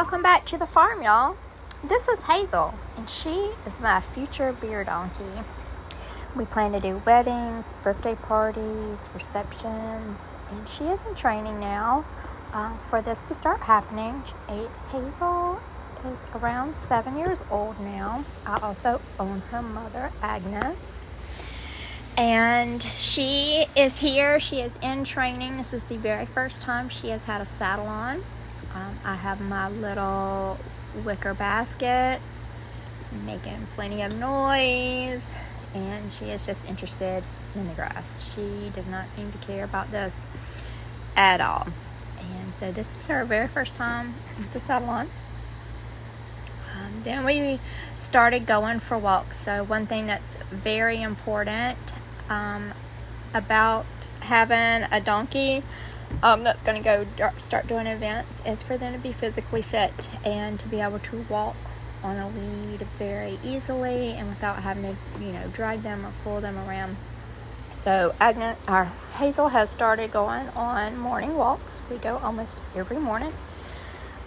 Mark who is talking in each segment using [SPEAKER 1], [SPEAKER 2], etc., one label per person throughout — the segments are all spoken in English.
[SPEAKER 1] Welcome back to the farm, y'all. This is Hazel, and she is my future beer donkey. We plan to do weddings, birthday parties, receptions, and she is in training now for this to start happening. Hazel is around 7 years old now. I also own her mother, Agnes. And she is here. She is in training. This is the very first time she has had a saddle on. I have my little wicker baskets making plenty of noise, and she is just interested in the grass. She does not seem to care about this at all. And so this is her very first time with the saddle on. Then we started going for walks. So one thing that's very important about having a donkey that's going to go start doing events is for them to be physically fit and to be able to walk on a lead very easily and without having to, drag them or pull them around. So Hazel has started going on morning walks. We go almost every morning,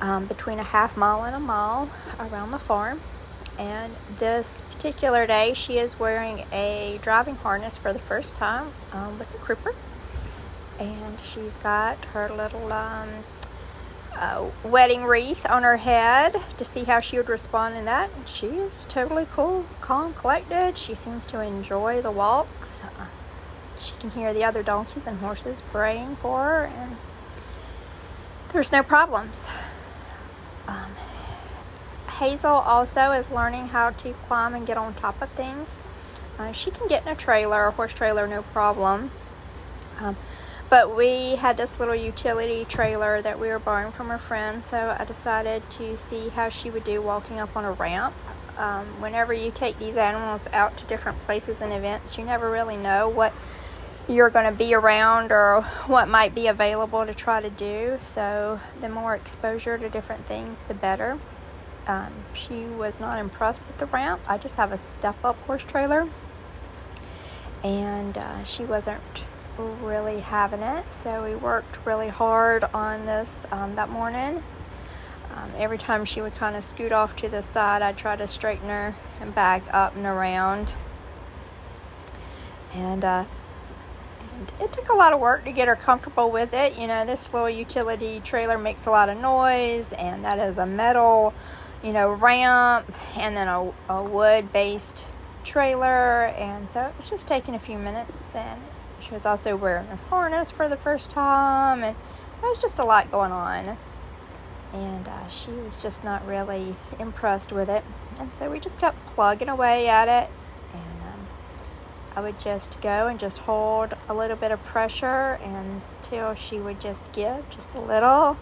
[SPEAKER 1] between a half mile and a mile around the farm. And this particular day, she is wearing a driving harness for the first time with the cripper. And she's got her little wedding wreath on her head to see how she would respond in that. And she is totally cool, calm, collected. She seems to enjoy the walks. She can hear the other donkeys and horses praying for her, and there's no problems. Hazel also is learning how to climb and get on top of things. She can get in a trailer, a horse trailer, no problem. But we had this little utility trailer that we were borrowing from her friend, so I decided to see how she would do walking up on a ramp. Whenever you take these animals out to different places and events, you never really know what you're going to be around or what might be available to try to do. So the more exposure to different things, the better. She was not impressed with the ramp. I just have a step-up horse trailer, and she wasn't really having it, so we worked really hard on this that morning. Every time she would kind of scoot off to the side, I'd try to straighten her and back up and around, and it took a lot of work to get her comfortable with it. This little utility trailer makes a lot of noise, and that is a metal ramp, and then a wood-based trailer, and so it's just taking a few minutes. And she was also wearing this harness for the first time, and there was just a lot going on, and she was just not really impressed with it. And so we just kept plugging away at it, and I would just go and just hold a little bit of pressure until she would just give just a little.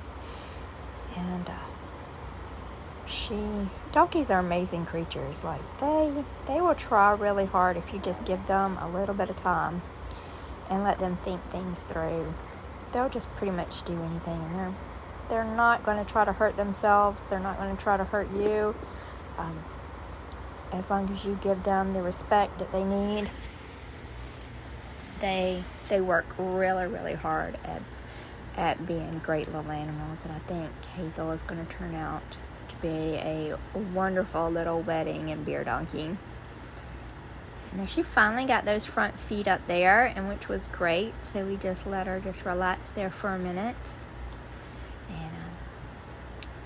[SPEAKER 1] And donkeys are amazing creatures. Like, they will try really hard if you just give them a little bit of time and let them think things through. They'll just pretty much do anything, and they're not going to try to hurt themselves. They're not going to try to hurt you, as long as you give them the respect that they need. They work really, really hard at being great little animals, and I think Hazel is going to turn out to be a wonderful little wedding and beer donkey. And she finally got those front feet up there, and which was great. So we just let her just relax there for a minute.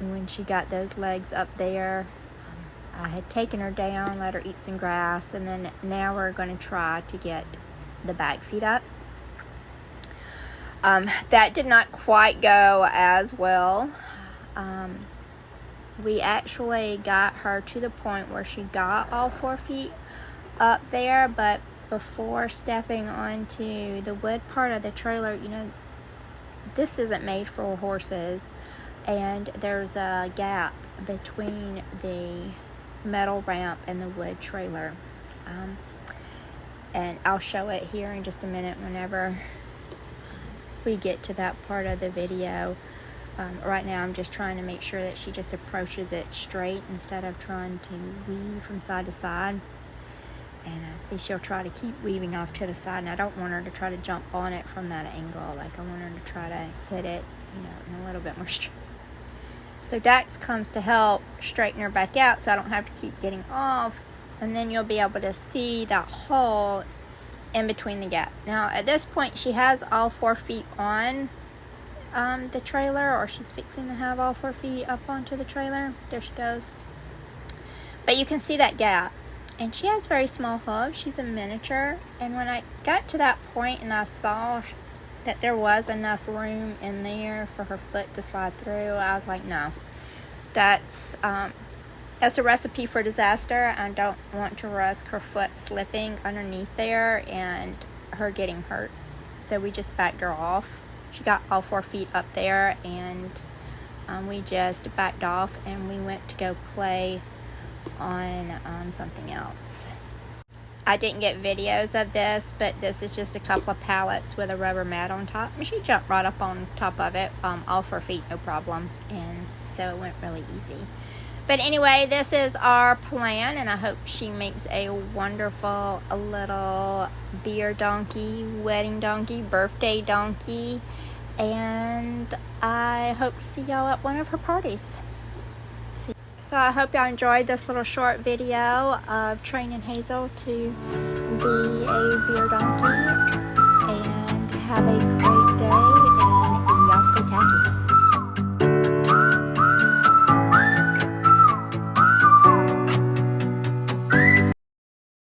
[SPEAKER 1] And when she got those legs up there, I had taken her down, let her eat some grass, and then now we're going to try to get the back feet up. That did not quite go as well. We actually got her to the point where she got all 4 feet up there, but before stepping onto the wood part of the trailer, this isn't made for horses, and there's a gap between the metal ramp and the wood trailer, and I'll show it here in just a minute whenever we get to that part of the video. Right now I'm just trying to make sure that she just approaches it straight instead of trying to weave from side to side. And see, she'll try to keep weaving off to the side, and I don't want her to try to jump on it from that angle. Like, I want her to try to hit it, in a little bit more straight. So Dax comes to help straighten her back out so I don't have to keep getting off. And then you'll be able to see that hole in between the gap. Now at this point she has all 4 feet on the trailer, or she's fixing to have all 4 feet up onto the trailer. There she goes. But you can see that gap. And she has very small hooves. She's a miniature. And when I got to that point and I saw that there was enough room in there for her foot to slide through, I was like, no. That's a recipe for disaster. I don't want to risk her foot slipping underneath there and her getting hurt. So we just backed her off. She got all 4 feet up there, and we just backed off and we went to go play on something else. I didn't get videos of this, but this is just a couple of pallets with a rubber mat on top. And she jumped right up on top of it, all 4 feet, no problem. And so it went really easy. But anyway, this is our plan, and I hope she makes a wonderful little beer donkey, wedding donkey, birthday donkey, and I hope to see y'all at one of her parties. So I hope y'all enjoyed this little short video of training Hazel to be a beer donkey, and have a